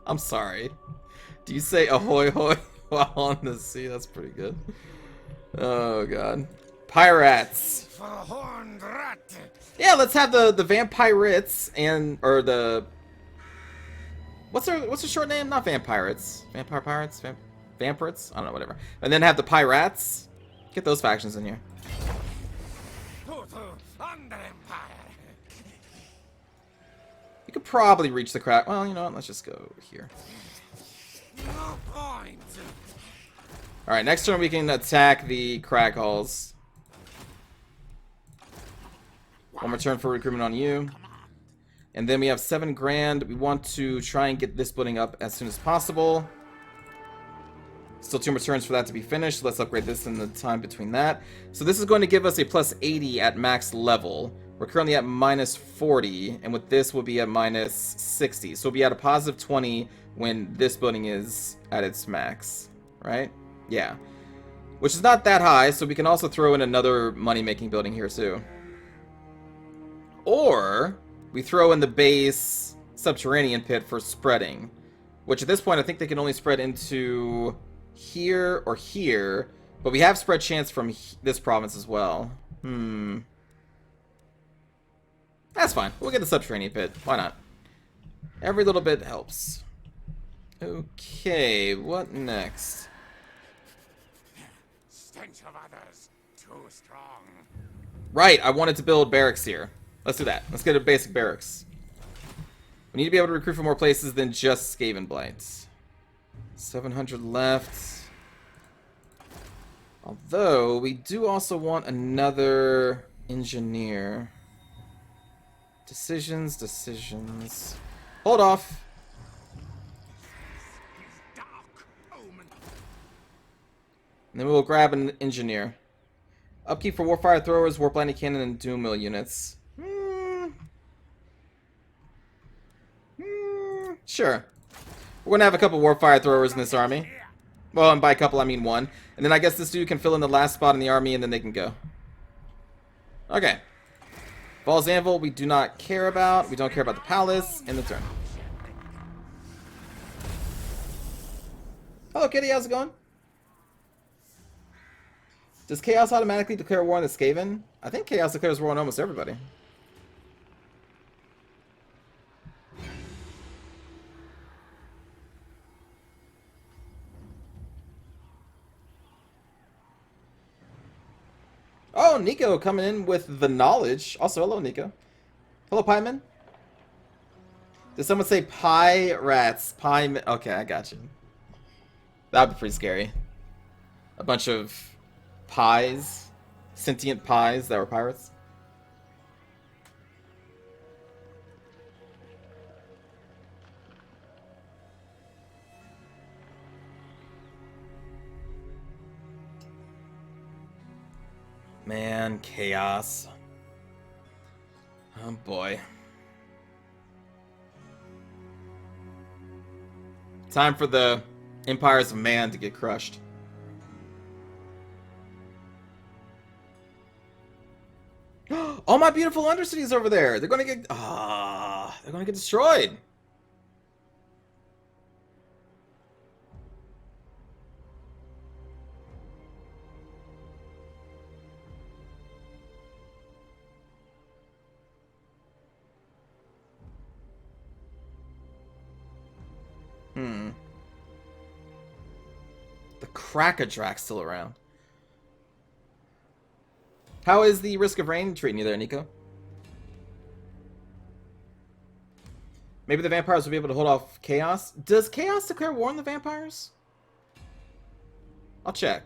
I'm sorry. Do you say ahoy hoy while on the sea? That's pretty good. Oh god. Pirates. Yeah, let's have the vampirates and or the what's the short name? Not vampirates. Vampire pirates? Vampirates? I don't know, whatever. And then have the pirates. Get those factions in here. You could probably reach the crack. Well, you know what? Let's just go here. Alright, next turn we can attack the crack halls. One more turn for recruitment on you. And then we have 7 grand. We want to try and get this building up as soon as possible. Still 2 more turns for that to be finished. Let's upgrade this in the time between that. So this is going to give us a plus 80 at max level. We're currently at minus 40, and with this we'll be at minus 60. So we'll be at a positive 20 when this building is at its max, right? Yeah. Which is not that high, so we can also throw in another money-making building here too. Or we throw in the base subterranean pit for spreading, which at this point I think they can only spread into here or here, but we have spread chance from this province as well. That's fine. We'll get the subterranean pit. Why not? Every little bit helps. Okay, what next? Stench of others, too strong. Right, I wanted to build barracks here. Let's do that. Let's get a basic barracks. We need to be able to recruit from more places than just Skaven Blights. 700 left. Although, we do also want another engineer. Decisions. Hold off. And then we'll grab an engineer. Upkeep for Warfire Throwers, Warp Lightning Cannon, and Doom Mill units. Sure. We're going to have a couple Warfire Throwers in this army. Well, and by a couple, I mean one. And then I guess this dude can fill in the last spot in the army, and then they can go. Okay. Ball's Anvil, we do not care about. We don't care about the palace. End the turn. Hello, Kitty. How's it going? Does Chaos automatically declare war on the Skaven? I think Chaos declares war on almost everybody. Oh, Nico coming in with the knowledge. Also, hello, Nico. Hello, Pieman. Did someone say pie rats? Pie. Okay, I got you. That would be pretty scary. A bunch of pies, sentient pies that were pirates. Man, chaos. Oh boy. Time for the Empires of Man to get crushed. All my beautiful undercities over there. They're gonna get they're gonna get destroyed. The Crack-a-Drac still around. How is the Risk of Rain treating you there, Nico? Maybe the vampires will be able to hold off Chaos. Does Chaos declare war on the vampires? I'll check.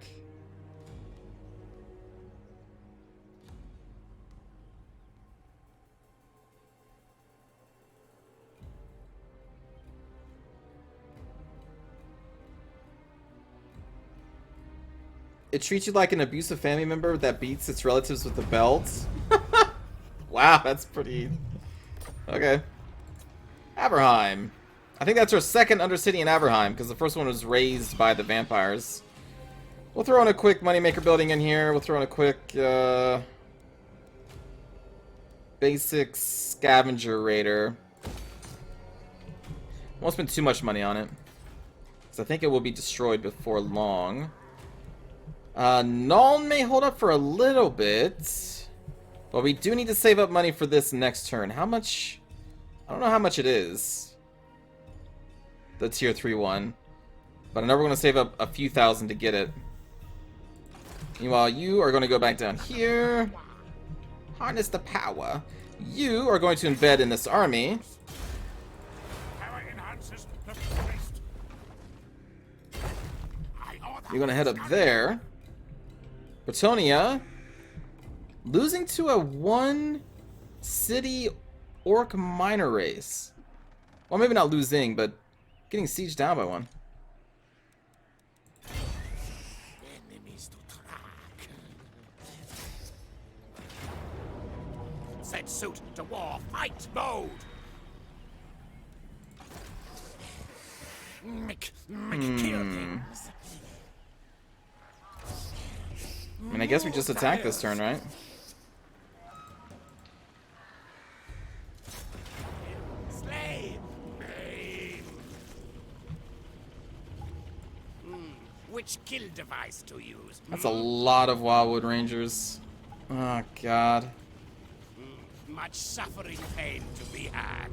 It treats you like an abusive family member that beats its relatives with a belt. Wow, that's pretty... Okay. Aberheim. I think that's our second Undercity in Aberheim, because the first one was raised by the vampires. We'll throw in a quick Moneymaker building in here. We'll throw in a quick, basic Scavenger Raider. Won't spend too much money on it, because I think it will be destroyed before long. Nuln may hold up for a little bit, but we do need to save up money for this next turn. How much? I don't know how much it is. The tier 3 one. But I know we're going to save up a few thousand to get it. Meanwhile, you are going to go back down here. Harness the power. You are going to embed in this army. You're going to head up there. Bretonia. Losing to a 1-city orc minor race. Well, maybe not losing, but getting sieged down by one. Set suit to war, fight mode. Kill things. I mean, I guess we just attack this turn, right? Slay. Which kill device to use? That's a lot of Wildwood Rangers. Oh, God. Much suffering pain to be had.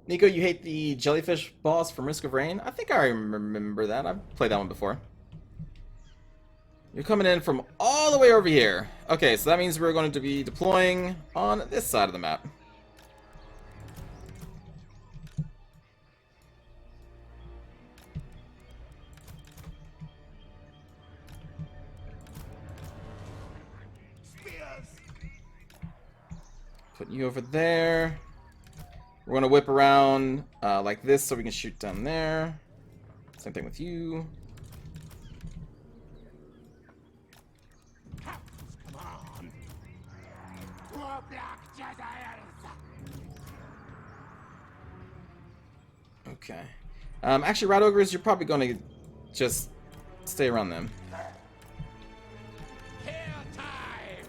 Nico, you hate the jellyfish boss from Risk of Rain? I think I remember that. I've played that one before. You're coming in from all the way over here. Okay, so that means we're going to be deploying on this side of the map. Put you over there. We're going to whip around like this so we can shoot down there. Same thing with you. Come on. Poor black Jezebels. Okay. Actually, Rat Ogres, you're probably going to just stay around them. Kill time.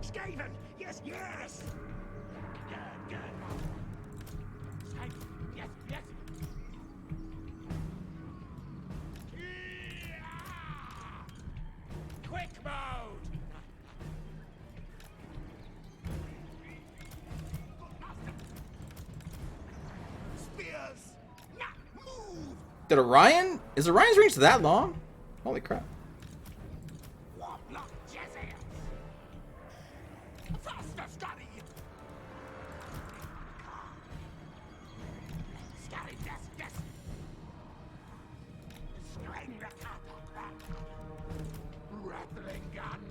Skaven! Yes, yes! Good, good. Skaven! Yes, yes! Quick mode! Spears! Now move! Did Orion? Is Orion's range that long? Holy crap. Warlock Jezebels! Faster, Scotty! Scotty, yes, yes! String the copper. Rattling gun!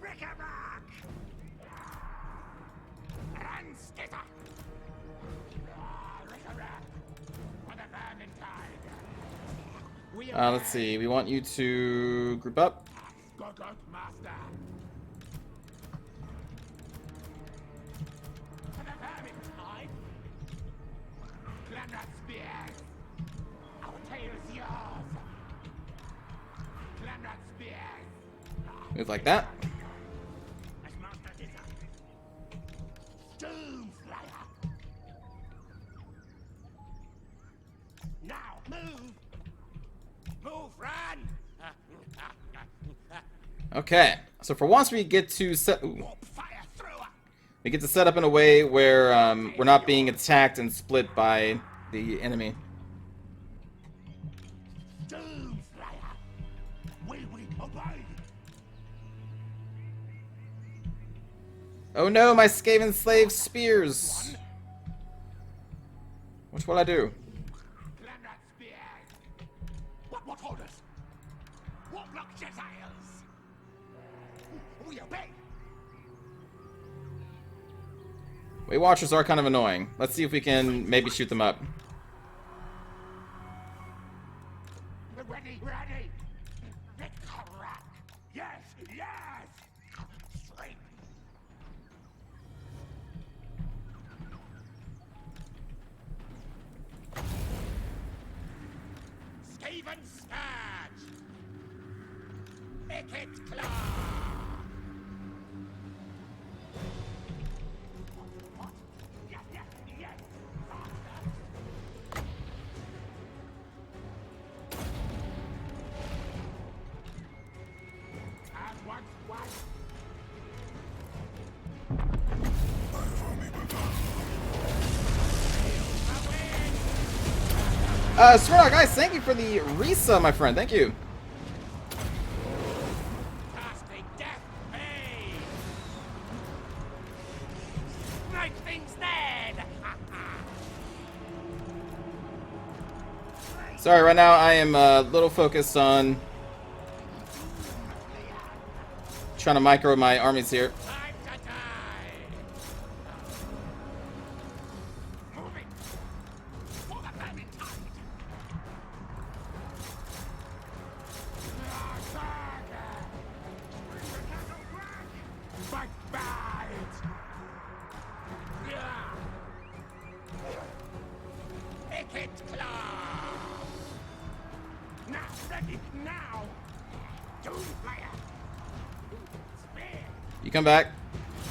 Rickaback! And skitter! Rickaback! For the Vermintide! We Let's see. We want you to group up. Go, go, master! For the Vermintide! Clanrat spears! Our tail is yours! Clanrat spears! Move like that. As master desired. Doomslayer! Now, move! Move, run! Okay. So for once we get to set. Ooh. Warp fire thrower! We get to set up in a way where we're not being attacked and split by the enemy. Doomslayer! Will we obey? Oh no, my Skaven slave spears! What will I do? Clanrat spears! What orders? Warlock Jezebels! Weight Watchers are kind of annoying. Let's see if we can maybe shoot them up. Ready, ready. Yes, yes. Straight. Skaven Scourge. Ikit Claw. What? Yes, yes, yes. And once, Smirnock, guys, thank you for the Risa, my friend. Thank you. casting death pain. Make things dead. Sorry, right now I am a little focused on trying to micro my armies here. Time to die. Moving. For the Vermintide. Bite, bite. Ikit Claw. Now, ready, now. Doomfire. Spear. You come back.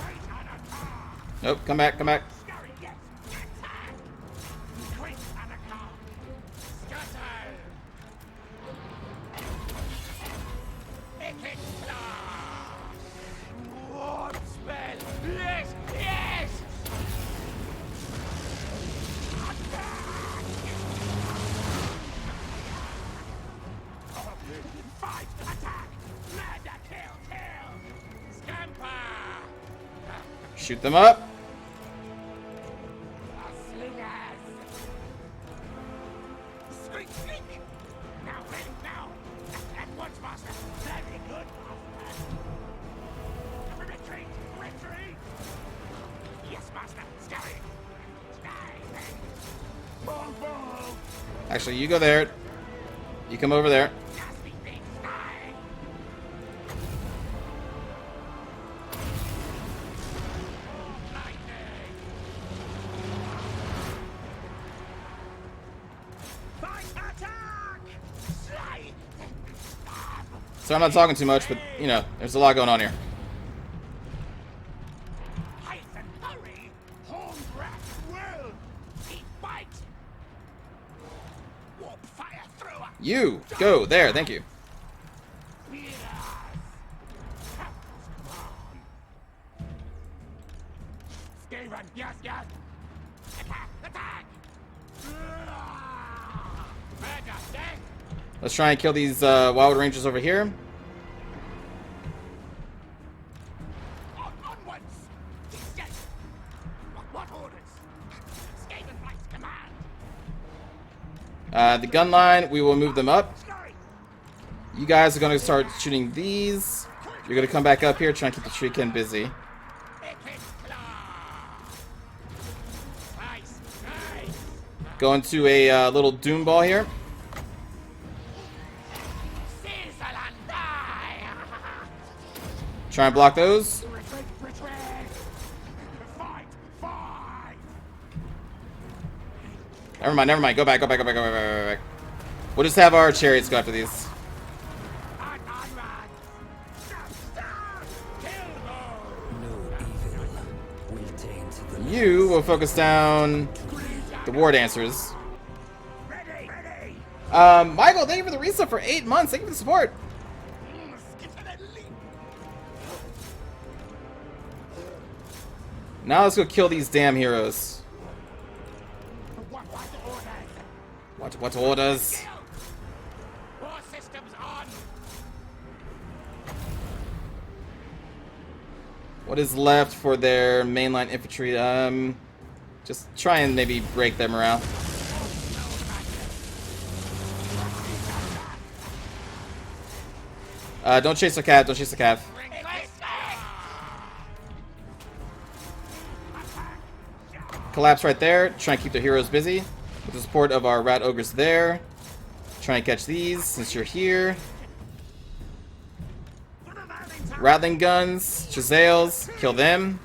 Right on attack. Nope, come back, come back. Scurry, yes. Attack. Quick on a car. Scatter. Ikit Claw. Warp spell. Yes, yes. Attack. Fight, attack. Murder, kill. Scamper. Shoot them up. Slingers! Squeak, squeak! Now, ready, now! At once, Master! Very good, Master! Retreat! Retreat! Yes, Master! Scurry! Die! Ball, ball! Actually, you go there. You come over there. Nasty things! Die! Lightning! Fight, attack! Slide! Stab! So I'm not talking too much, but, you know, there's a lot going on here. Hasten, hurry! Horned rat will! Eat bite! Warp fire thrower! You! Go! There, thank you. Yes! Captain's command! Skaven, yes, yes! Attack, attack! Murder, death! Let's try and kill these wild rangers over here. Onwards! Yes! What orders? Skaven Knight's command! The gun line, we will move them up. Scurry! You guys are going to start shooting these. You're going to come back up here, try and keep the Shriekin busy. Ikit Claw! Nice, nice! Go into a little doom ball here. Sizzle and die! Try and block those. Retreat, retreat! Fight, fight! Never mind, never mind. Go back, go back, go back, go back, go back, go back. We'll just have our chariots go after these. On, run! Stop, stop! Kill those! No evil will taint the You will focus down the War Dancers. Ready, ready! Michael, thank you for the resub for 8 months. Thank you for the support. Skitterly! Now let's go kill these damn heroes. What orders? What orders? Kill! War systems on! What is left for their mainline infantry? Just try and maybe break their morale. Don't chase the cav. Don't chase the cav. Bring it this way! Attack! collapse right there. Try and keep the heroes busy. With the support of our rat ogres there. Try and catch these since you're here. Rattling guns, Chazales, kill them.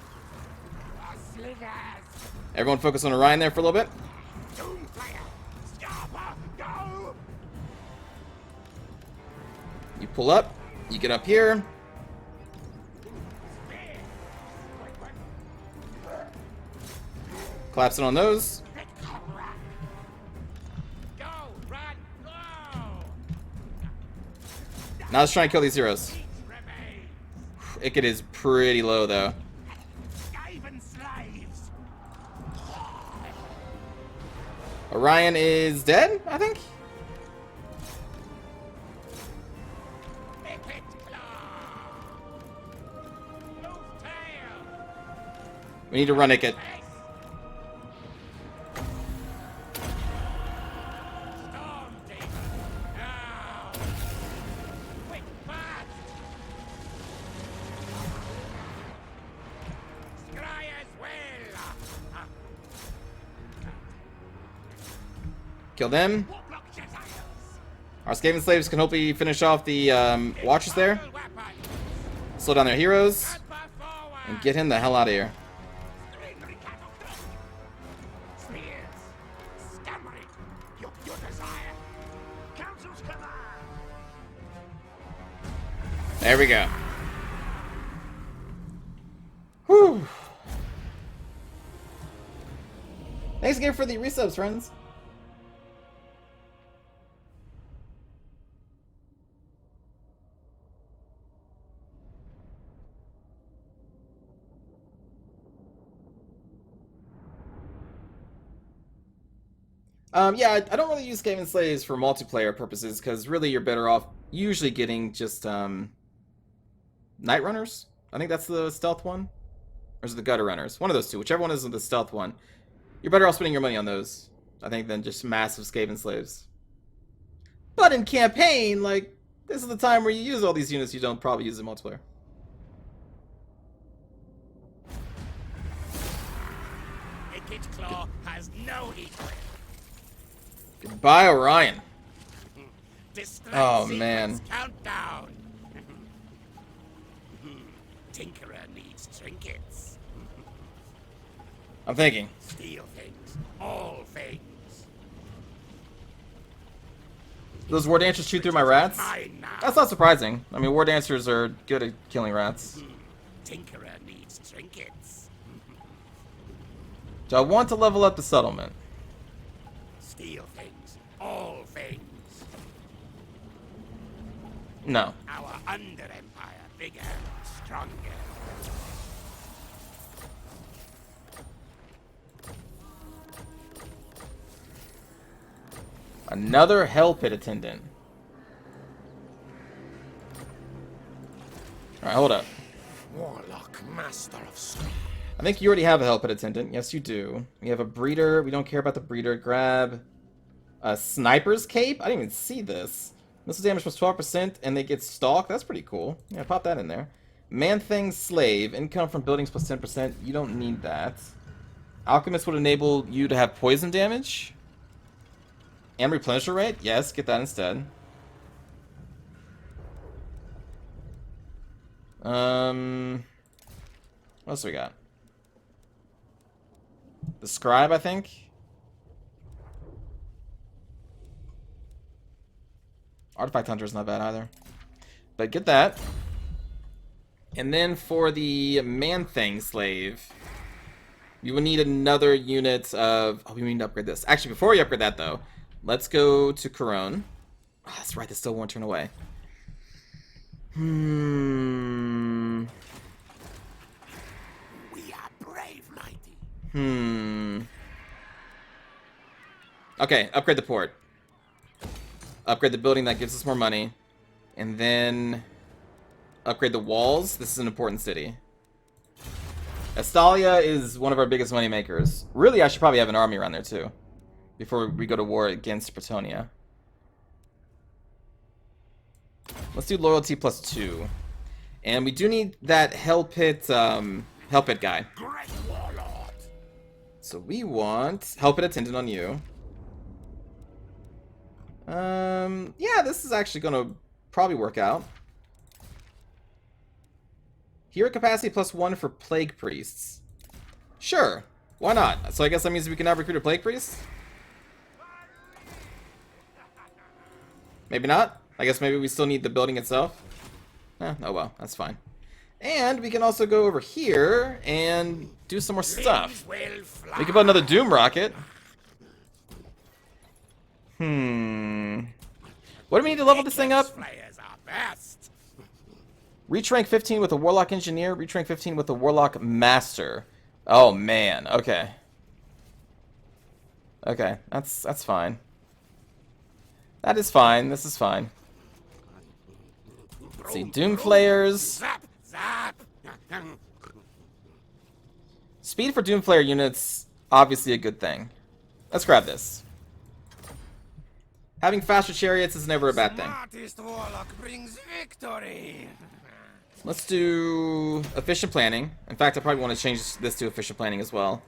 Everyone focus on Orion there for a little bit. You pull up, you get up here. Collapsing on those. Now let's try and kill these heroes. Ikit is pretty low though. Orion is dead, I think. We need to run Ikit. Kill them. Our Skaven slaves can hopefully finish off the watchers there. Slow down their heroes. And get him the hell out of here. There we go. Whew. Thanks again for the resubs, friends. Yeah, I don't really use Skaven Slaves for multiplayer purposes, because really you're better off usually getting just, Night Runners? I think that's the stealth one. Or is it the Gutter Runners? One of those two. Whichever one is the stealth one. You're better off spending your money on those, I think, than just massive Skaven Slaves. But in campaign, like, this is the time where you use all these units you don't probably use in multiplayer. Ikit Claw has no equal. Goodbye, Orion. Display Oh, sequence man. Countdown. Tinkerer needs trinkets. I'm thinking. Steal things. All things. Those War Dancers shoot through my rats? Mine now. That's not surprising. I mean, War Dancers are good at killing rats. Tinkerer needs trinkets. Do I want to level up the settlement? Steal things. All things. No. Our under empire bigger, stronger. Another Hell Pit attendant. Alright, hold up. Warlock, master of strength. I think you already have a Hell Pit attendant. Yes, you do. We have a breeder. We don't care about the breeder. Grab a sniper's cape. I didn't even see this. Missile damage plus 12%, and they get stalked. That's pretty cool. Yeah, pop that in there. Man-Thing Slave. Income from buildings plus 10%. You don't need that. Alchemist would enable you to have poison damage. And replenisher rate? Yes, get that instead. What else do we got? The Scribe, I think. Artifact Hunter is not bad either. But get that. And then for the Man-Thing Slave, you will need another unit of... Oh, we need to upgrade this. Actually, before we upgrade that, though, let's go to Corone. Oh, that's right, this still won't turn away. We are brave, mighty. Okay, upgrade the port. Upgrade the building, that gives us more money. And then upgrade the walls. This is an important city. Estalia is one of our biggest money makers. Really, I should probably have an army around there too, before we go to war against Bretonia. Let's do loyalty plus 2. And we do need that Hell Pit guy. Great warlord. So we want help and attendant on you. Yeah, this is actually gonna probably work out. Hero capacity +1 for plague priests. Sure, why not? So I guess that means we can now recruit a plague priest? Maybe not. I guess maybe we still need the building itself. Oh well, that's fine. And we can also go over here and do some more stuff. We can put another Doom rocket. What do we need to level this thing up? Reach rank 15 with a Warlock Engineer. Reach rank 15 with a Warlock Master. Oh man, okay. Okay, that's fine. That is fine. This is fine. Let's see, Doom Flayers. Speed for Doom Flayer units, obviously a good thing. Let's grab this. Having faster chariots is never a bad thing. Let's do efficient planning. In fact, I probably want to change this to efficient planning as well.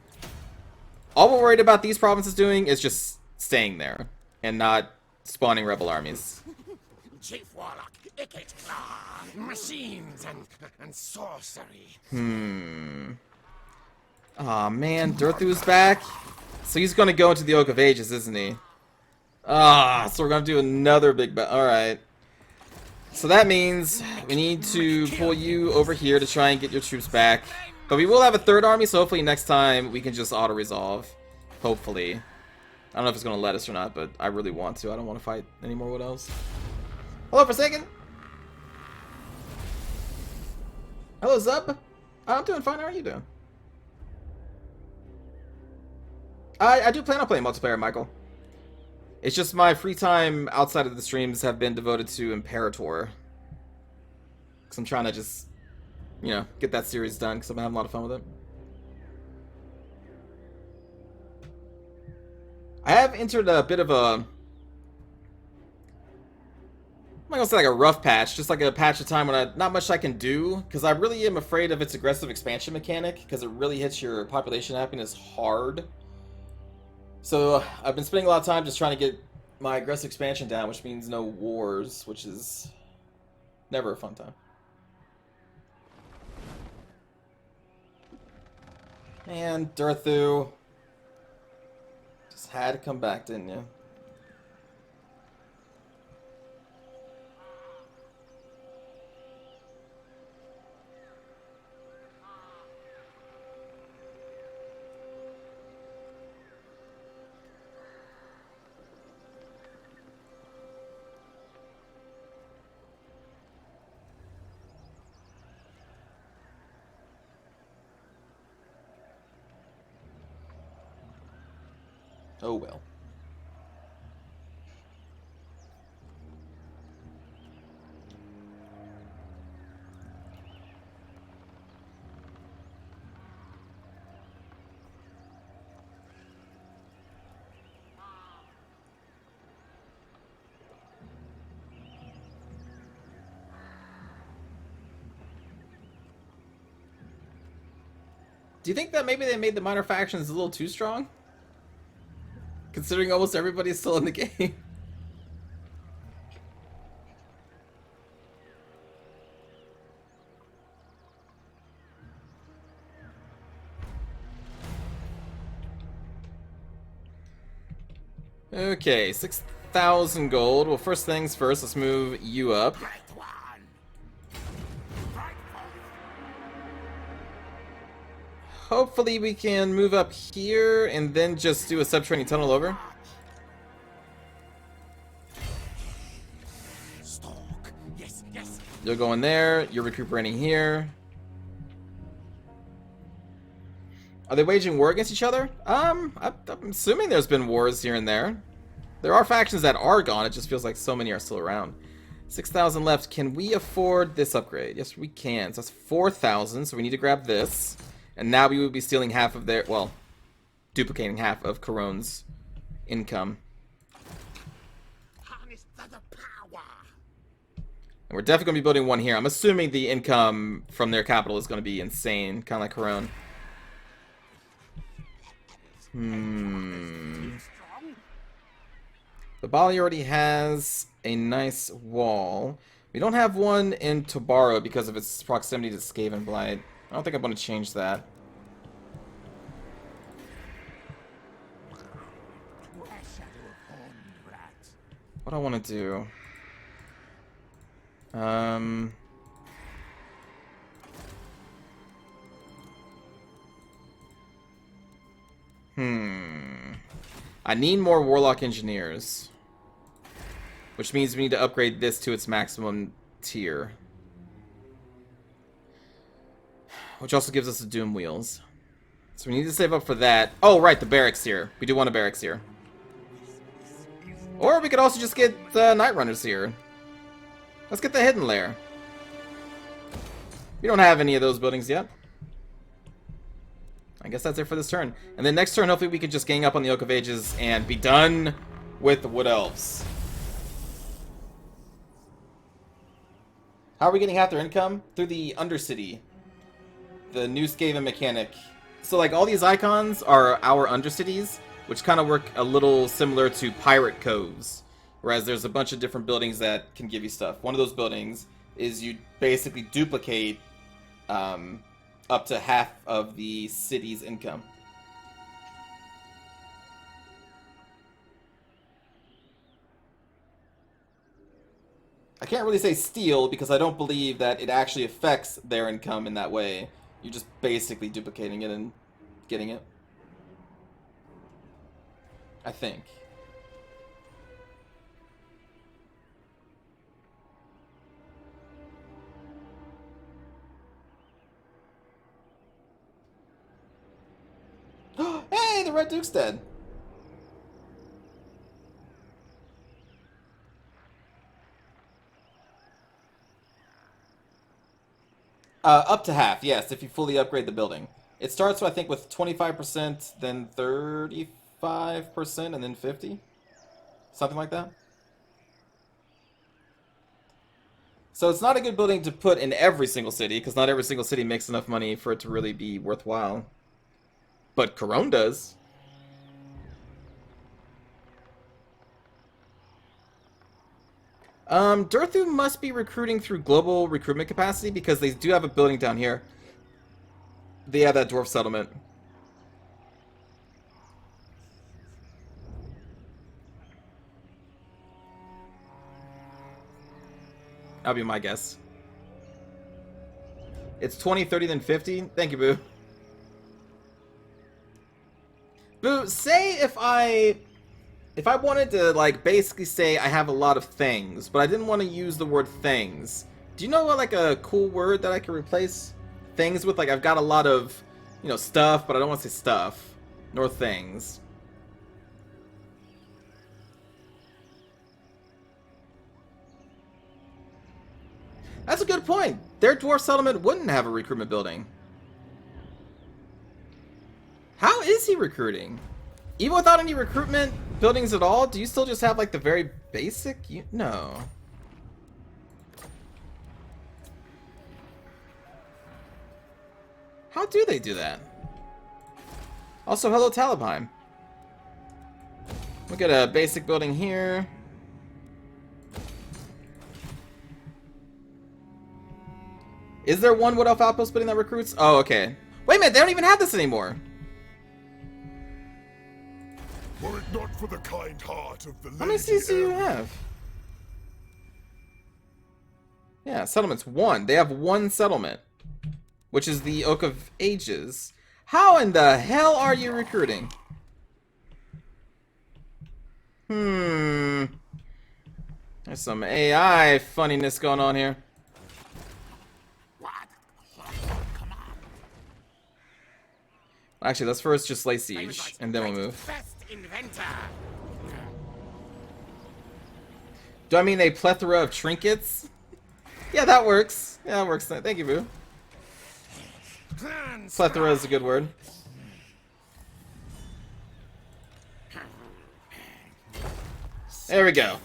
All we're worried about these provinces doing is just staying there and not spawning rebel armies. Chief Warlock, Ikit, machines and sorcery. Aw, man, Dirthu's back. So he's gonna go into the Oak of Ages, isn't he? Ah, so we're gonna do another big alright. So that means we need to pull you over here to try and get your troops back. But we will have a third army, so hopefully next time we can just auto-resolve. Hopefully. I don't know if it's gonna let us or not, but I really want to. I don't want to fight anymore. What else? Hello, Forsaken! Hello, Zub! I'm doing fine. How are you doing? I do plan on playing multiplayer, Michael. It's just my free time outside of the streams have been devoted to Imperator. Because I'm trying to just, you know, get that series done because I'm having a lot of fun with it. I have entered a bit of a... I'm not gonna say like a rough patch, just like a patch of time when not much I can do, because I really am afraid of its aggressive expansion mechanic, because it really hits your population happiness hard. So I've been spending a lot of time just trying to get my aggressive expansion down, which means no wars, which is never a fun time. Man, Dirthu. Just had to come back, didn't you? Oh well. Do you think that maybe they made the minor factions a little too strong? Considering almost everybody's still in the game. Okay, 6,000 gold. Well, first things first, let's move you up. Hopefully we can move up here and then just do a subterranean tunnel over. Yes, yes. You'll go in there, you're recuperating here. Are they waging war against each other? I'm assuming there's been wars here and there. There are factions that are gone, it just feels like so many are still around. 6,000 left. Can we afford this upgrade? Yes, we can. So that's 4,000, so we need to grab this. And now we would be stealing half of their, well, duplicating half of Caron's income. Harness the power. And we're definitely going to be building one here. I'm assuming the income from their capital is going to be insane, kind of like Caron. The Bali already has a nice wall. We don't have one in Tobaro because of its proximity to Skaven Blight. I don't think I'm going to change that. What do I want to do? I need more Warlock Engineers. Which means we need to upgrade this to its maximum tier. Which also gives us the Doom Wheels. So we need to save up for that. Oh, right, the Barracks here. We do want a Barracks here. Or we could also just get the Night Runners here. Let's get the Hidden Lair. We don't have any of those buildings yet. I guess that's it for this turn. And then next turn, hopefully we can just gang up on the Oak of Ages and be done with the Wood Elves. How are we getting half their income? Through the Undercity. The new Skaven mechanic. So like all these icons are our Undercities, which kind of work a little similar to Pirate Coves. Whereas there's a bunch of different buildings that can give you stuff. One of those buildings is you basically duplicate up to half of the city's income. I can't really say steal because I don't believe that it actually affects their income in that way. You're just basically duplicating it and getting it. I think. Hey, the Red Duke's dead. Up to half, yes, if you fully upgrade the building. It starts, I think, with 25%, then 35%, and then 50%. Something like that. So it's not a good building to put in every single city, because not every single city makes enough money for it to really be worthwhile. But Corone does. Durthu must be recruiting through global recruitment capacity because they do have a building down here. They have that dwarf settlement. That'll be my guess. It's 20, 30, then 50. Thank you, Boo. Boo, say if I wanted to, like, basically say I have a lot of things, but I didn't want to use the word things. Do you know what, like, a cool word that I can replace things with? Like, I've got a lot of, you know, stuff, but I don't want to say stuff, nor things. That's a good point. Their dwarf settlement wouldn't have a recruitment building. How is he recruiting? Even without any recruitment buildings at all, do you still just have like the very basic? No. How do they do that? Also, hello Talabheim. We'll get a basic building here. Is there one Wood Elf Outpost building that recruits? Oh, okay. Wait a minute, they don't even have this anymore. Were it not for the kind heart of the How many cities do you have? Yeah, settlement's 1. They have 1 settlement, which is the Oak of Ages. How in the hell are you recruiting? There's some AI funniness going on here. Actually, let's first just lay siege, and then we'll move. Do I mean a plethora of trinkets? Yeah, that works. Yeah, that works. Thank you, Boo. Plethora is a good word. There we go.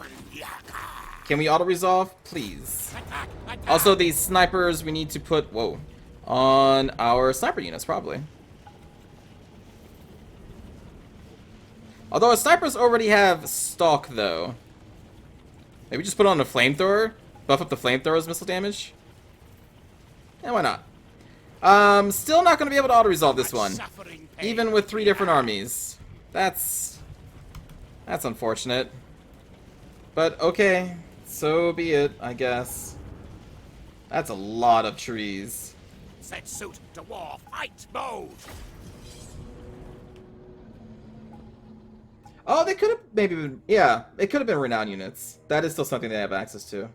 Can we auto-resolve? Please. Also, these snipers we need to put, on our sniper units, probably. Although snipers already have stalk, though. Maybe just put on a flamethrower? Buff up the flamethrower's missile damage? Yeah, why not? Still not going to be able to auto-resolve this one. Even with 3 different armies. That's unfortunate. But, okay. So be it, I guess. That's a lot of trees. Set suit to war fight mode. Oh, they could have maybe been... Yeah, it could have been renowned units. That is still something they have access to.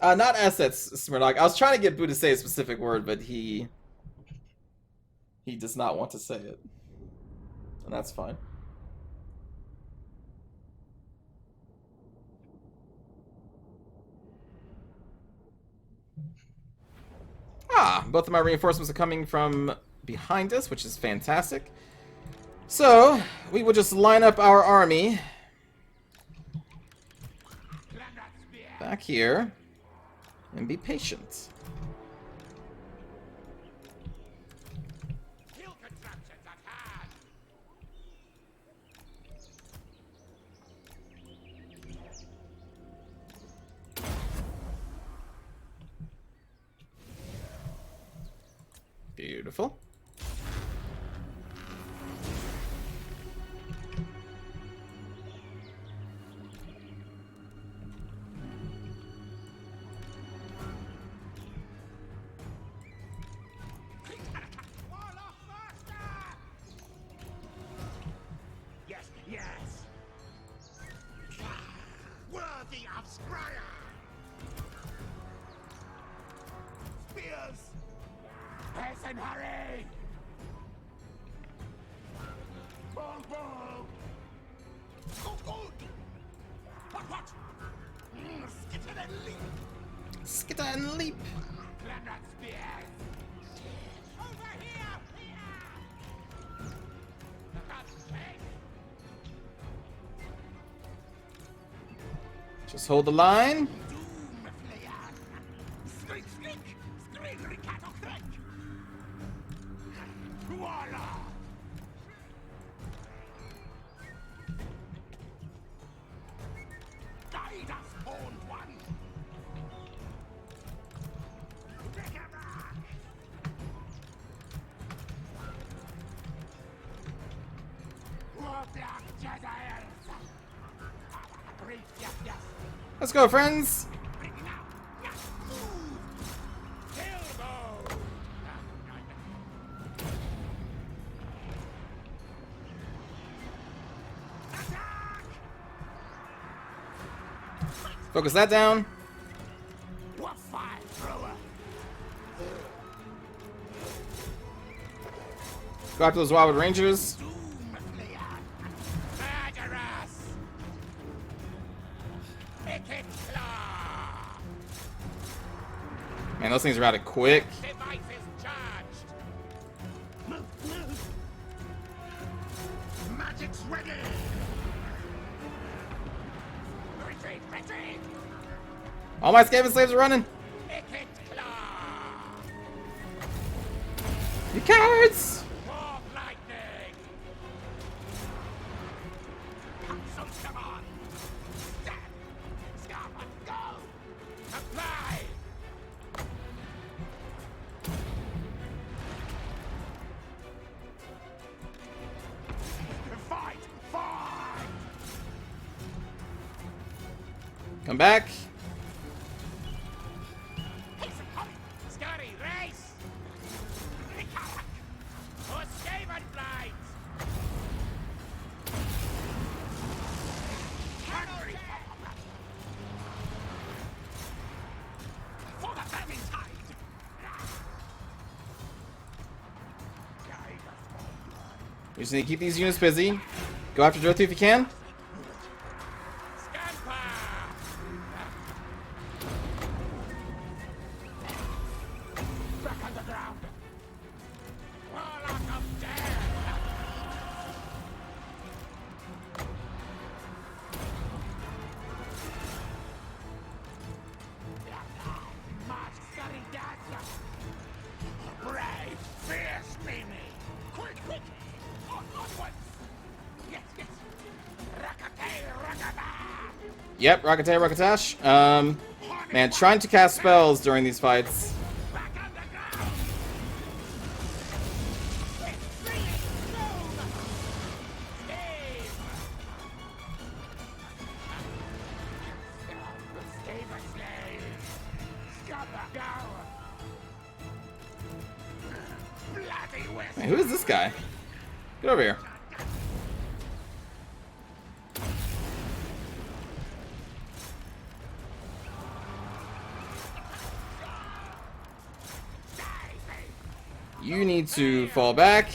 Not assets, Smirnock. I was trying to get Boo to say a specific word, but he does not want to say it. And that's fine. Both of my reinforcements are coming from behind us, which is fantastic. So, we will just line up our army back here and be patient. Hill contraptions at hand. Beautiful. Yes, yes. Worthy of Scryer. Spears. Hasten, hurry. Ball, ball. Good, good. What? Skitter and leap. Skitter and leap. Glenrod spears. Over here, Look out, Jake. Just hold the line. Skrik, skrik. Skrik, cat och skräck. Voila. Guide us, horned one. Take it back. Warlock Jedians. Great, yes, yes. Let's go, friends. Focus that down. Go after those Wildwood Rangers. Ikit claw. Man, those things are out of quick. Device is charged. Move, move. Magic's ready. Retreat, retreat. All my Skaven slaves are running. Ikit claw. You cowards! War lightning. Come on. Stand. Scarp and go. Apply. Fight! Fight! Come back. Hasten, hurry! Scurry, race! Rikarak! Or Skaven blades! Henry! For the Vermintide! Guide us. We just need to keep these units busy. Go after Drothi if you can. Scamper! Back underground! Warlock of Death! Yep, Rocketail, Rocketash. Man, trying to cast spells during these fights. Back underground! It's freeing Rome! Stave! Stave a slave! Scupper, go! Bloody whistle! Man, who is this guy? Get over here. You need to fall back.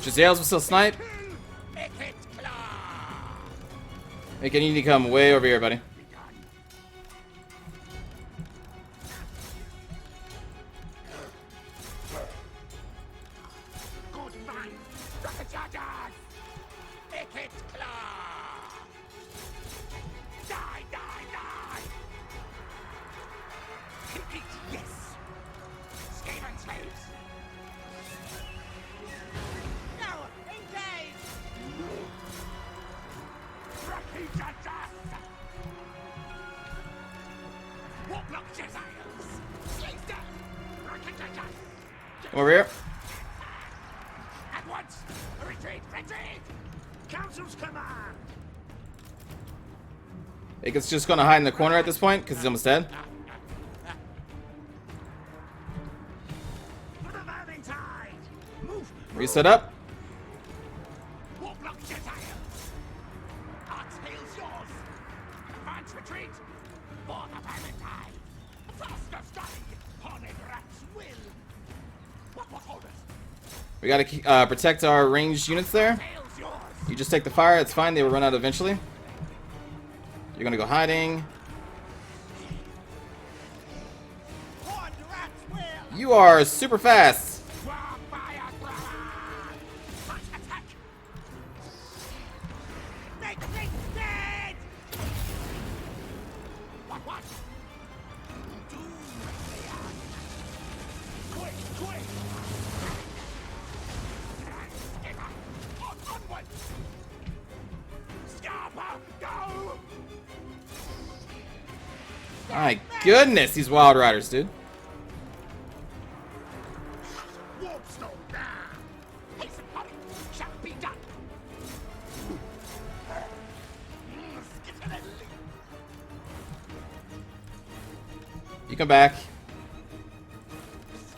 Giselles will still snipe. Ikit claw! Hey, you need to come way over here, buddy. Good man! Rocket charges! Ikit claw! Die, die, die! Ikit, yes! Skaven slaves! No! Engage! Rocket charges! Warlock Jezaiels! Slaves down! Rocket charges! Come over here. At once! Retreat! Retreat! Council's command! Ikit's just gonna hide in the corner at this point because he's almost dead. For the Vermintide! Move! Reset up. Warlock Jezaiels! Exhale's yours! Advance retreat! For the Vermintide! Faster strike! Haunted rats will! What orders? We gotta protect our ranged units there. Exhale's yours! You just take the fire. It's fine. They will run out eventually. You're gonna go hiding. Haunted rats will! You are super fast. War fire thrower! Punch attack! Make things dead! What? Doom quick, quick! Onward! Scarpa, go! My goodness, these Wild Riders, dude. Warp stone down! Hasten, hurry! Shall be done! Skitterelli! You come back.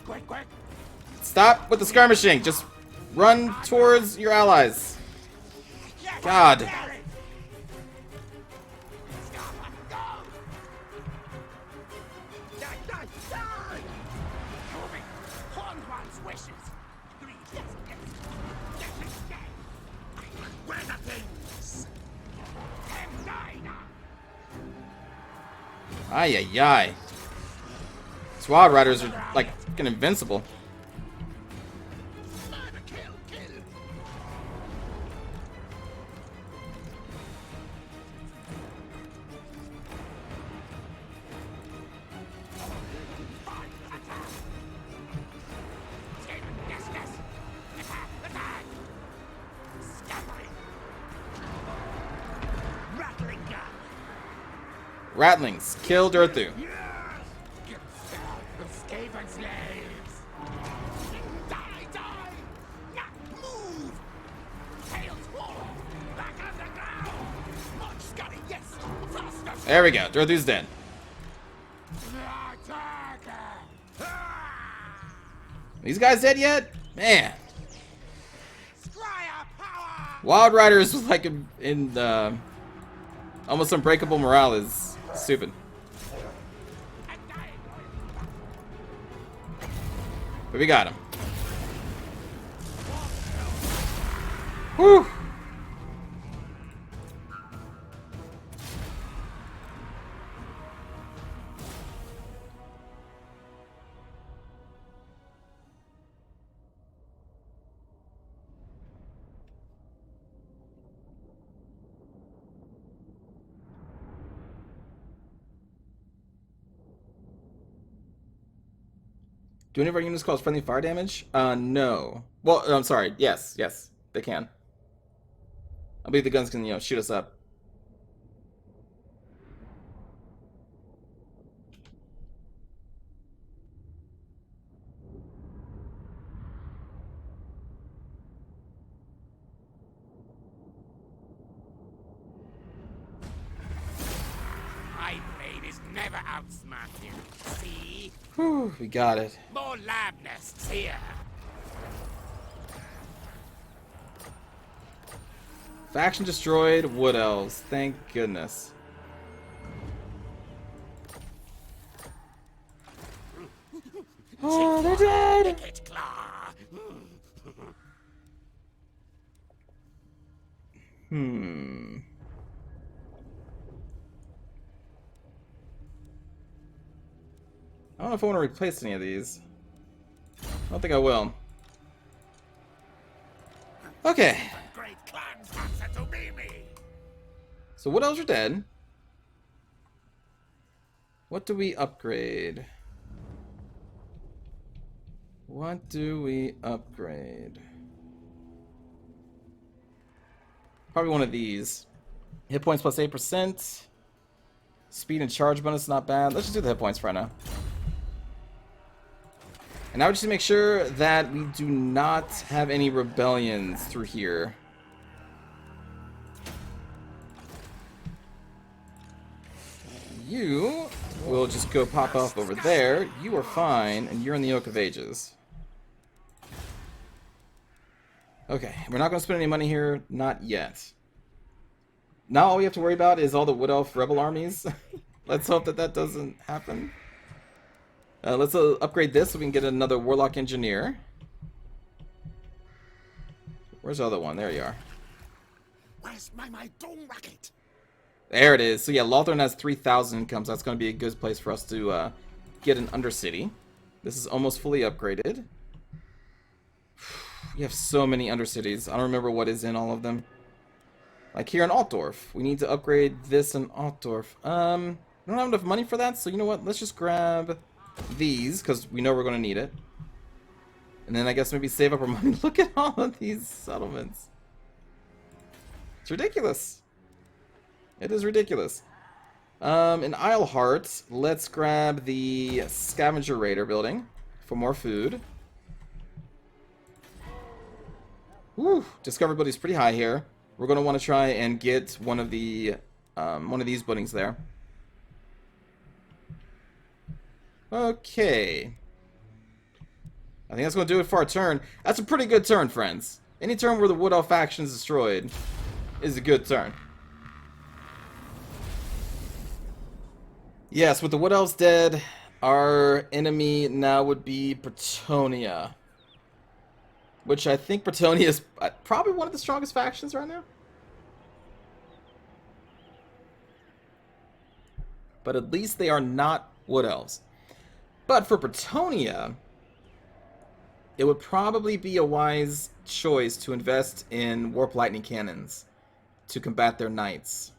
Quick, quick! Stop with the skirmishing. Just run towards your allies. Yes, God. Barry! Scarpa, go! Die, die, die! Moving! Horned one's wishes! Three, yes, yes! Yes, yes, yes! Where the things? Ten, nine! Ay, ay, ay. These Wild Riders are like fucking invincible. Murder, kill, kill! Fight, attack! Escape, yes, yes! Attack, attack! Scampering! Rattling gun! Rattlings kill Durthu. Yes! Get down, the Skaven slaves! Die, die! Now, move! Tails forward! Back underground! March, Scotty, yes! Faster! There we go. Durthu's dead. Attack! Ah! These guys dead yet? Man. Scryer power! Wild Riders was like in almost unbreakable morale is stupid. I'm dying! But we got him. Whew. Do any of our units cause friendly fire damage? No. Well, I'm sorry. Yes, they can. I believe the guns can, shoot us up. My blade is never outsmarted. See? Whew, we got it. More lab nests here. Faction destroyed. Wood elves. Thank goodness. Oh, they're dead. Ikit claw. I don't know if I want to replace any of these. I don't think I will. Okay. Great clans answer to me. So what else are dead? What do we upgrade? What do we upgrade? Probably one of these. Hit points plus 8%. Speed and charge bonus, not bad. Let's just do the hit points for now. And now we just need to make sure that we do not have any rebellions through here. You will just go pop up over there. You are fine, and you're in the Oak of Ages. Okay, we're not going to spend any money here. Not yet. Now all we have to worry about is all the Wood Elf rebel armies. Let's hope that that doesn't happen. Let's upgrade this so we can get another Warlock Engineer. Where's the other one? There you are. Where's my doom racket? There it is. So yeah, Lothern has 3,000 incomes. That's going to be a good place for us to get an Undercity. This is almost fully upgraded. We have so many Undercities. I don't remember what is in all of them. Like here in Altdorf. We need to upgrade this in Altdorf. We don't have enough money for that, so you know what? Let's just grab these, because we know we're going to need it. And then I guess maybe save up our money. Look at all of these settlements. It's ridiculous. It is ridiculous. In Isleheart, let's grab the Scavenger Raider building for more food. Woo! Discoverability is pretty high here. We're going to want to try and get one of these buildings there. Okay. I think that's going to do it for our turn. That's a pretty good turn, friends. Any turn where the Wood Elf faction is destroyed is a good turn. Yes, with the Wood Elves dead, our enemy now would be Bretonnia. Which I think Bretonnia is probably one of the strongest factions right now. But at least they are not Wood Elves. But for Bretonnia, it would probably be a wise choice to invest in Warp Lightning Cannons to combat their knights.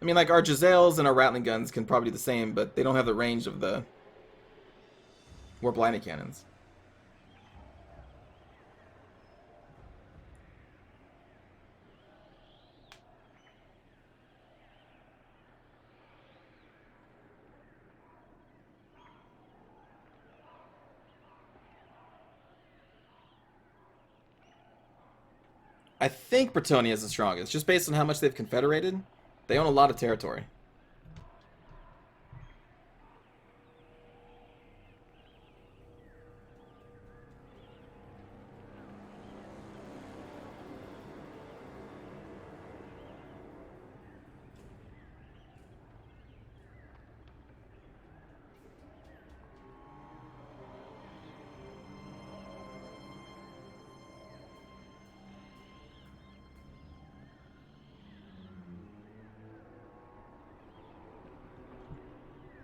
I mean, like, our Giselles and our Rattling Guns can probably do the same, but they don't have the range of the Warp Lightning Cannons. I think Bretonnia is the strongest, just based on how much they've confederated. They own a lot of territory.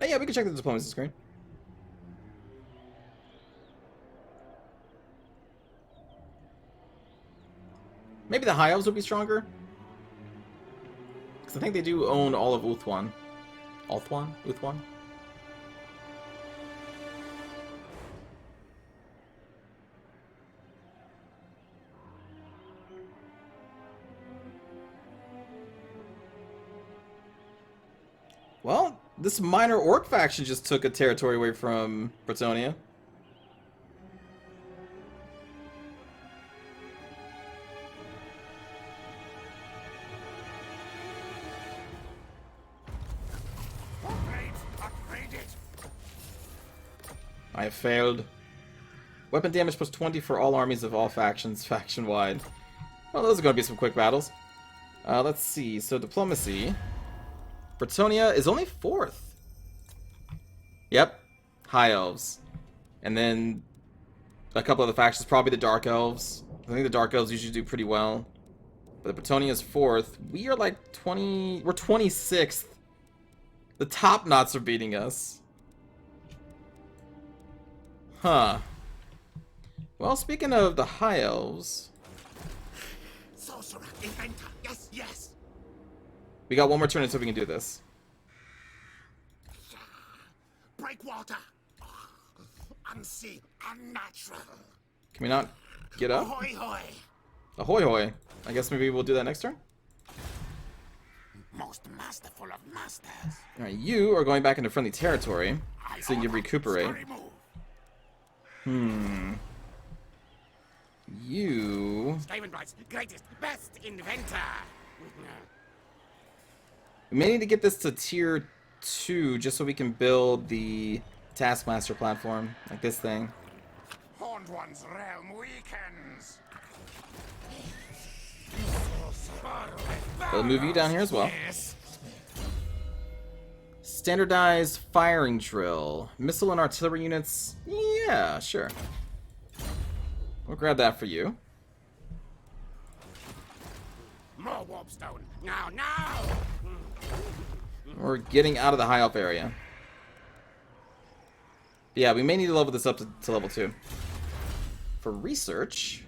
Yeah, we can check the diplomacy screen. Maybe the High Elves would be stronger. Because I think they do own all of Uthwan. Ulthuan? Uthwan? Well, this minor orc faction just took a territory away from Bretonia. I have failed. Weapon damage plus 20 for all armies of all factions, faction-wide. Well, those are going to be some quick battles. Let's see. So, diplomacy. Bretonia is only 4th. Yep. High Elves. And then a couple of the factions, probably the Dark Elves. I think the Dark Elves usually do pretty well. But Bretonia is 4th. We are like 20... We're 26th. The Top Knots are beating us. Huh. Well, speaking of the High Elves... Sorcerer, inventor, yes, yes. We got one more turn until we can do this. Breakwater. Unseen, unnatural. Can we not get up? Ahoy, hoy. Ahoy hoy. I guess maybe we'll do that next turn. Most masterful of masters. Alright, you are going back into friendly territory, so you can recuperate. You... Skavenbright's greatest, best inventor. We may need to get this to tier 2 just so we can build the Taskmaster platform, like this thing. Horned One's realm weakens. We'll move you down here as well. Yes. Standardized firing drill. Missile and artillery units. Yeah, sure. We'll grab that for you. More warpstone. Now, now. We're getting out of the high elf area. Yeah, we may need to level this up to level 2. For research,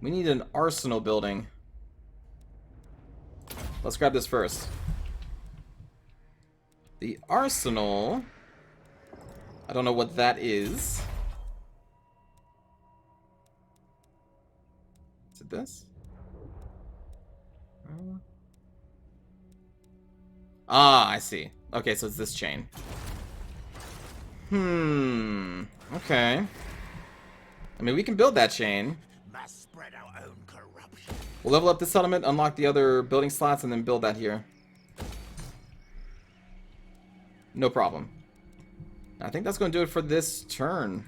we need an arsenal building. Let's grab this first. The arsenal... I don't know what that is. Is it this? Ah, I see. Okay, so it's this chain. Okay. I mean, we can build that chain. Must spread our own corruption. We'll level up this settlement, unlock the other building slots, and then build that here. No problem. I think that's going to do it for this turn.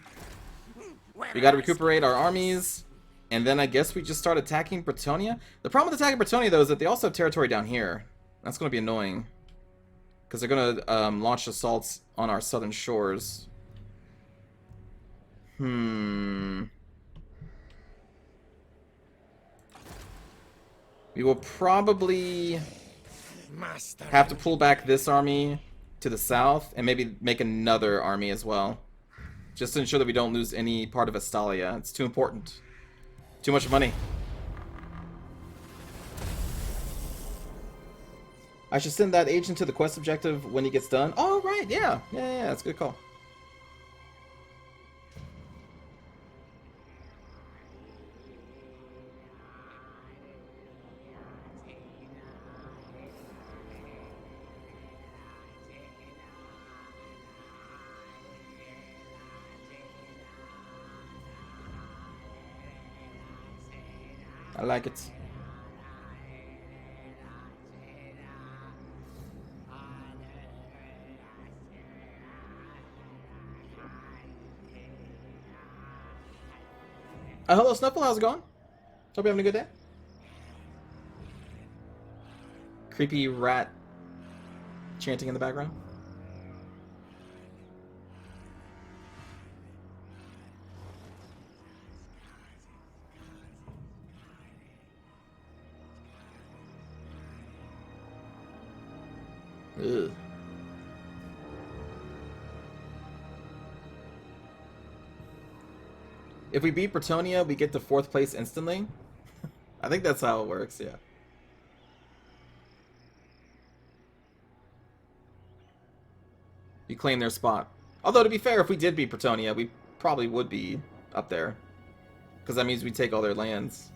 We got to recuperate our armies, and then I guess we just start attacking Bretonia. The problem with attacking Bretonia, though, is that they also have territory down here. That's going to be annoying. Because they're going to launch assaults on our southern shores. We will probably have to pull back this army to the south and maybe make another army as well. Just to ensure that we don't lose any part of Estalia. It's too important. Too much money. I should send that agent to the quest objective when he gets done. Oh, right, yeah. Yeah, that's a good call. I like it. Hello, Snuffle. How's it going? Hope you're having a good day. Creepy rat chanting in the background. Ugh. If we beat Bretonia, we get to 4th place instantly. I think that's how it works, yeah. You claim their spot. Although, to be fair, if we did beat Bretonia, we probably would be up there. Because that means we take all their lands.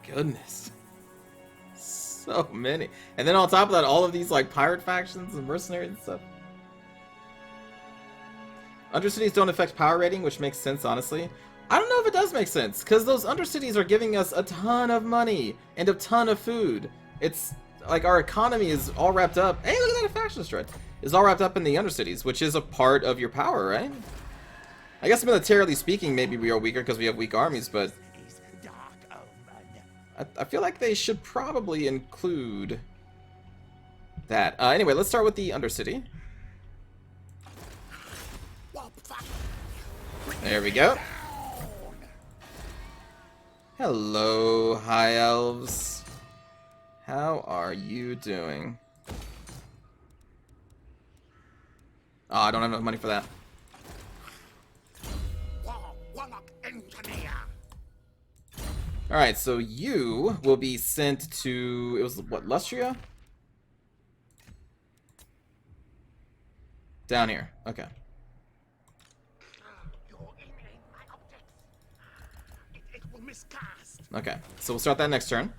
goodness. So many. And then on top of that, all of these like pirate factions and mercenaries and stuff. Undercities don't affect power rating, which makes sense, honestly. I don't know if it does make sense, because those undercities are giving us a ton of money and a ton of food. It's like our economy is all wrapped up. Hey, look at that faction destroyed. Is all wrapped up in the undercities, which is a part of your power, right? I guess militarily speaking, maybe we are weaker because we have weak armies, but I feel like they should probably include that. Anyway, let's start with the undercity. There we go. Hello, high elves. How are you doing? Oh, I don't have enough money for that. Alright, so you will be sent to... It was, what, Lustria? Down here. Okay. Okay, so we'll start that next turn.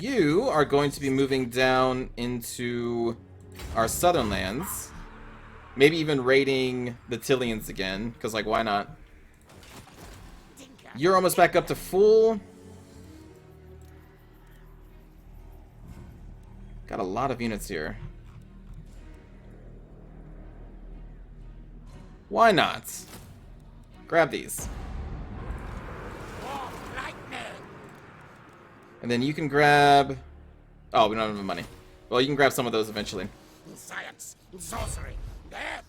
You are going to be moving down into our southern lands. Maybe even raiding the Tillians again, because, like, why not? You're almost back up to full. Got a lot of units here. Why not? Grab these. And then you can grab... Oh, we don't have enough money. Well, you can grab some of those eventually. Science, sorcery, death.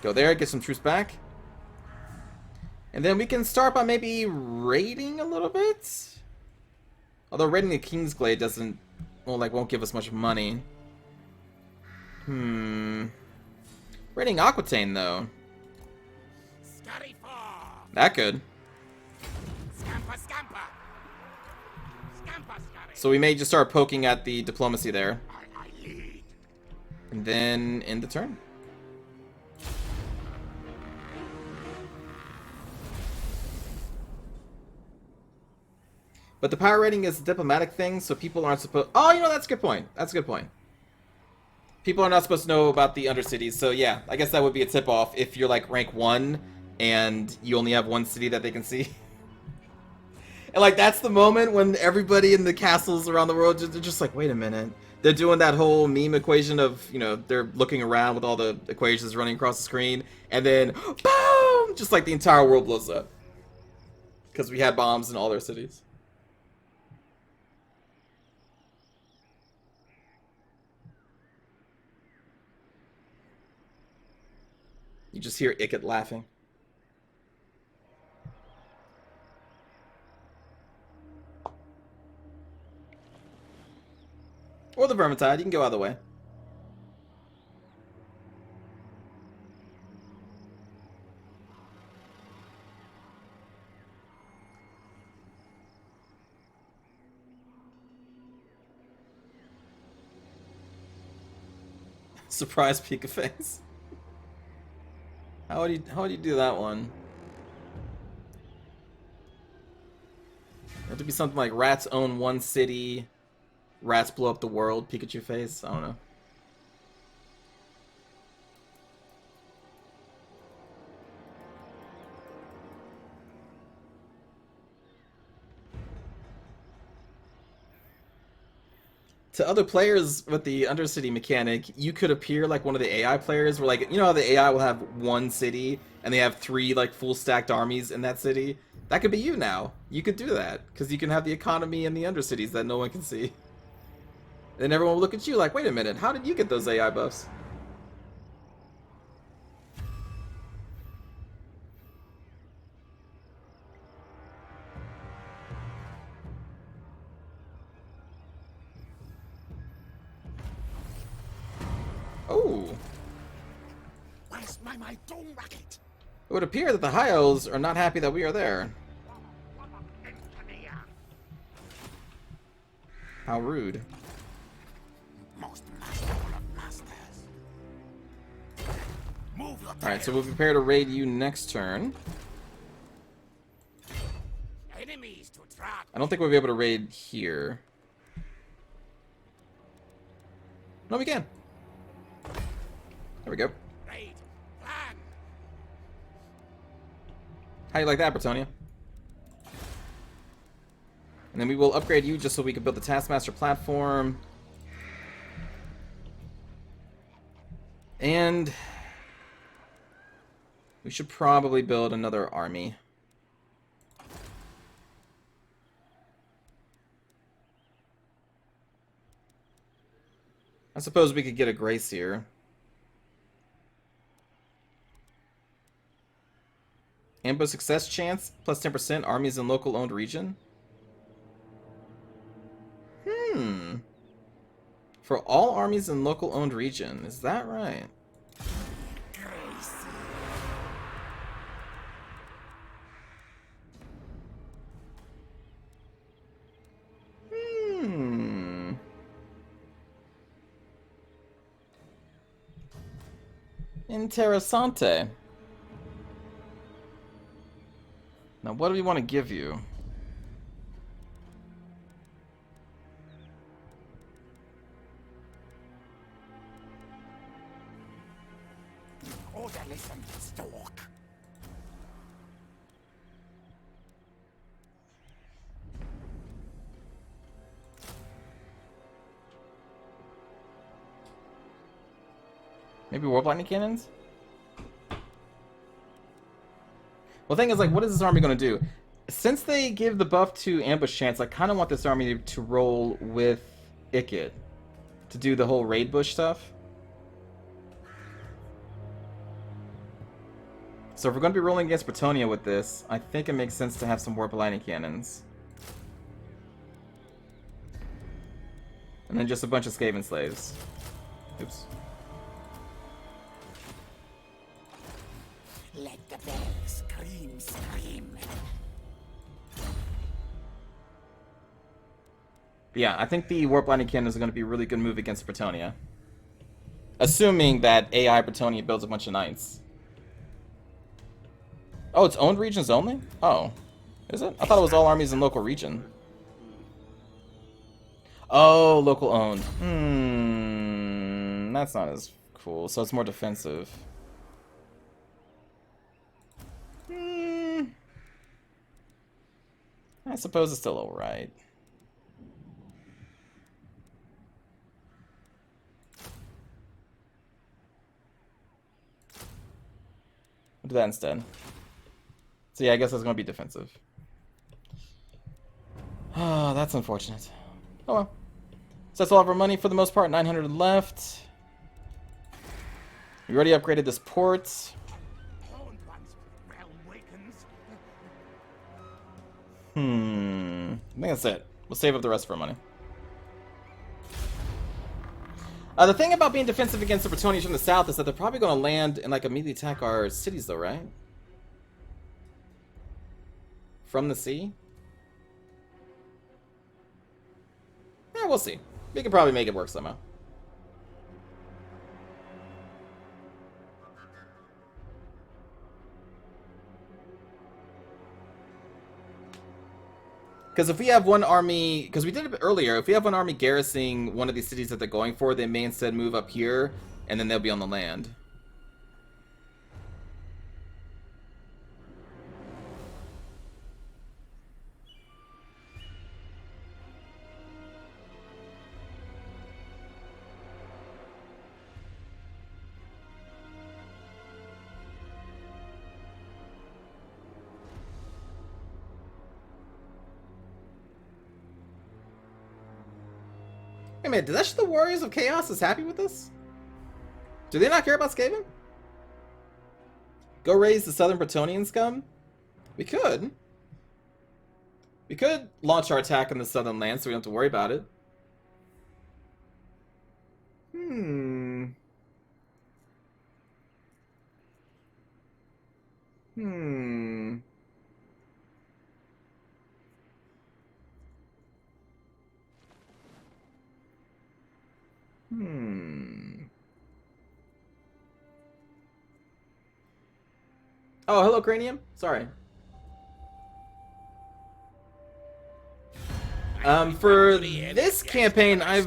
Go there, get some troops back. And then we can start by maybe raiding a little bit. Although raiding the Kingsglade doesn't... Well, like, won't give us much money. Raiding Aquitaine, though. That could. So we may just start poking at the diplomacy there. And then end the turn. But the power rating is a diplomatic thing, so people aren't supposed... Oh, you know, that's a good point. That's a good point. People are not supposed to know about the undercities, so yeah, I guess that would be a tip-off if you're like rank 1 and you only have one city that they can see. And like, that's the moment when everybody in the castles around the world, they're just like, wait a minute. They're doing that whole meme equation of, you know, they're looking around with all the equations running across the screen, and then, boom! Just like the entire world blows up. Because we had bombs in all their cities. You just hear Ikit laughing. Or the Vermintide, you can go either way. Surprise Pika face. How would you do that one? It have to be something like rats own one city, rats blow up the world, Pikachu face? I don't know. To other players with the Undercity mechanic, you could appear like one of the AI players, where, like, you know how the AI will have one city and they have 3 like full stacked armies in that city? That could be you now. You could do that because you can have the economy in the Undercities that no one can see. Then everyone will look at you like, wait a minute, how did you get those AI buffs? Oh. Where's my dome racket? It would appear that the High Elves are not happy that we are there. How rude. Most masterful of masters. Move your Alright, so tail. we'll prepare to raid you next turn. Enemies to track. I don't think we'll be able to raid here. No, we can. There we go. Raid. Plan. How you like that, Bretonia? And then we will upgrade you just so we can build the Taskmaster platform. And we should probably build another army. I suppose we could get a Grace here. Ambush success chance, plus 10%, armies in local owned region. For all armies in local owned region, is that right? Interessante. Now, what do we want to give you? Order, listen, stalk. Maybe warp lightning cannons? Well, the thing is, like, what is this army going to do? Since they give the buff to ambush chance, I kind of want this army to roll with Ikit to do the whole raid bush stuff. So if we're going to be rolling against Bretonia with this, I think it makes sense to have some warp lightning cannons. And then just a bunch of Skaven slaves. Oops. Let the bell scream, scream. But yeah, I think the warp lightning cannons are going to be a really good move against Bretonia. Assuming that AI Bretonia builds a bunch of knights. Oh, it's owned regions only? Oh. Is it? I thought it was all armies in local region. Oh, local owned. That's not as cool. So it's more defensive. I suppose it's still alright. We'll do that instead. So yeah, I guess that's going to be defensive. Oh, that's unfortunate. Oh well. So that's all of our money for the most part. 900 left. We already upgraded this port. Horned ones, realm wakens. I think that's it. We'll save up the rest of our money. The thing about being defensive against the Bretonians from the south is that they're probably going to land and like immediately attack our cities, though, right? From the sea? Yeah, we'll see. We can probably make it work somehow. Because if we have one army, because we did it earlier, if we have one army garrisoning one of these cities that they're going for, they may instead move up here, and then they'll be on the land. Wait a minute, does that show the Warriors of Chaos is happy with this? Do they not care about Skaven? Go raise the Southern Bretonian scum? We could. We could launch our attack in the southern land so we don't have to worry about it. Oh, hello, Cranium. Sorry. For this campaign, I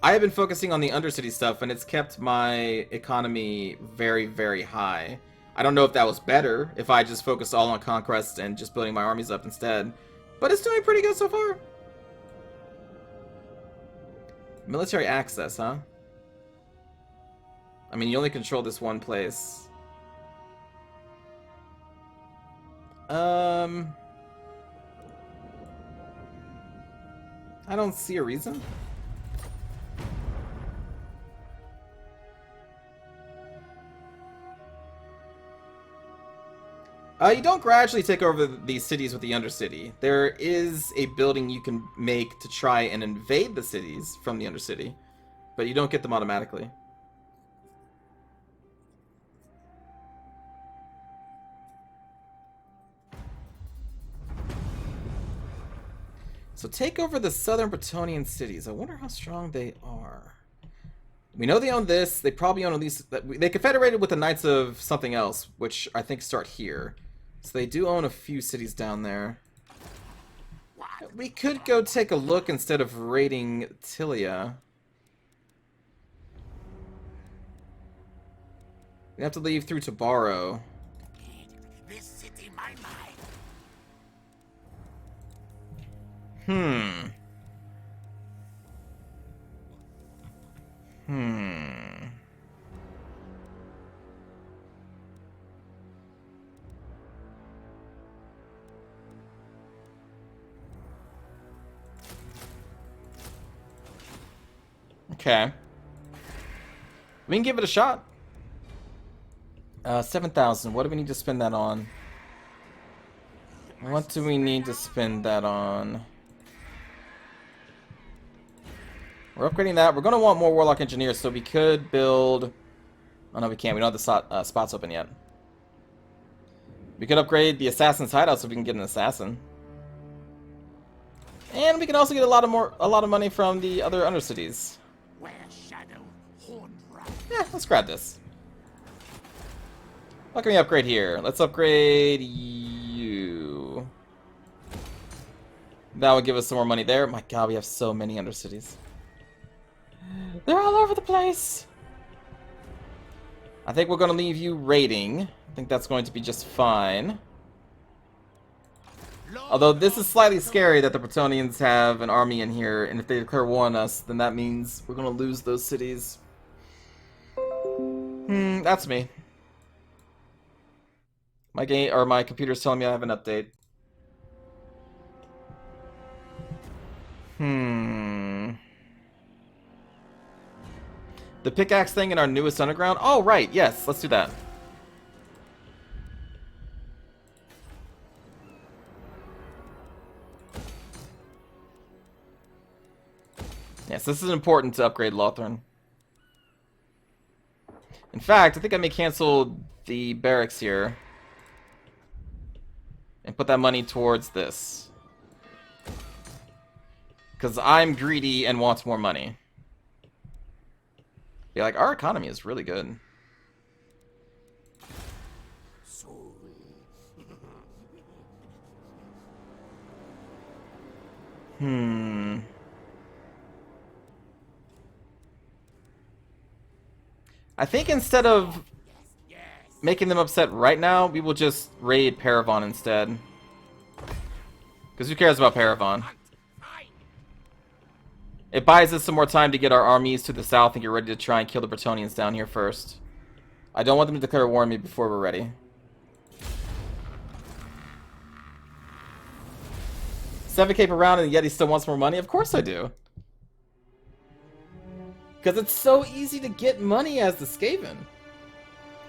have been focusing on the Undercity stuff, and it's kept my economy very, very high. I don't know if that was better, if I just focused all on Conquest and just building my armies up instead. But it's doing pretty good so far. Military access, huh? I mean, you only control this one place. I don't see a reason. You don't gradually take over these cities with the Undercity. There is a building you can make to try and invade the cities from the Undercity, but you don't get them automatically. So take over the southern Bretonnian cities. I wonder how strong they are. We know they own this. They probably own at least... They confederated with the Knights of something else, which I think start here. So they do own a few cities down there. We could go take a look instead of raiding Tilia. We have to leave through Tabaro. This city, my mind. Okay. We can give it a shot. 7,000. What do we need to spend that on? What do we need to spend that on? We're upgrading that. We're going to want more Warlock Engineers, so we could build... Oh, no, we can't. We don't have the spots open yet. We could upgrade the Assassin's Hideout so we can get an Assassin. And we can also get a lot of money from the other Undercities. Where shadow, horned rat. Yeah, let's grab this. What can we upgrade here? Let's upgrade you. That would give us some more money there. My god, we have so many Undercities. They're all over the place. I think we're going to leave you raiding. I think that's going to be just fine. Although this is slightly scary that the Bretonnians have an army in here, and if they declare war on us, then that means we're going to lose those cities. That's me. My computer's telling me I have an update. The pickaxe thing in our newest underground? Oh, right, yes, let's do that. Yes, this is important to upgrade Lothern. In fact, I think I may cancel the barracks here and put that money towards this. Because I'm greedy and want more money. Yeah, like, our economy is really good. I think instead of making them upset right now, we will just raid Paravon instead. Because who cares about Paravon? It buys us some more time to get our armies to the south and get ready to try and kill the Bretonnians down here first. I don't want them to declare war on me before we're ready. 7k per round and yet he still wants more money? Of course I do. Because it's so easy to get money as the Skaven.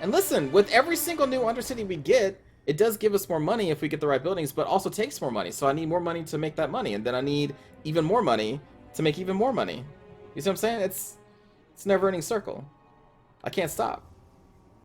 And listen, with every single new Undercity we get, it does give us more money if we get the right buildings, but also takes more money. So I need more money to make that money, and then I need even more money to make even more money. You see what I'm saying? It's a never-ending circle. I can't stop.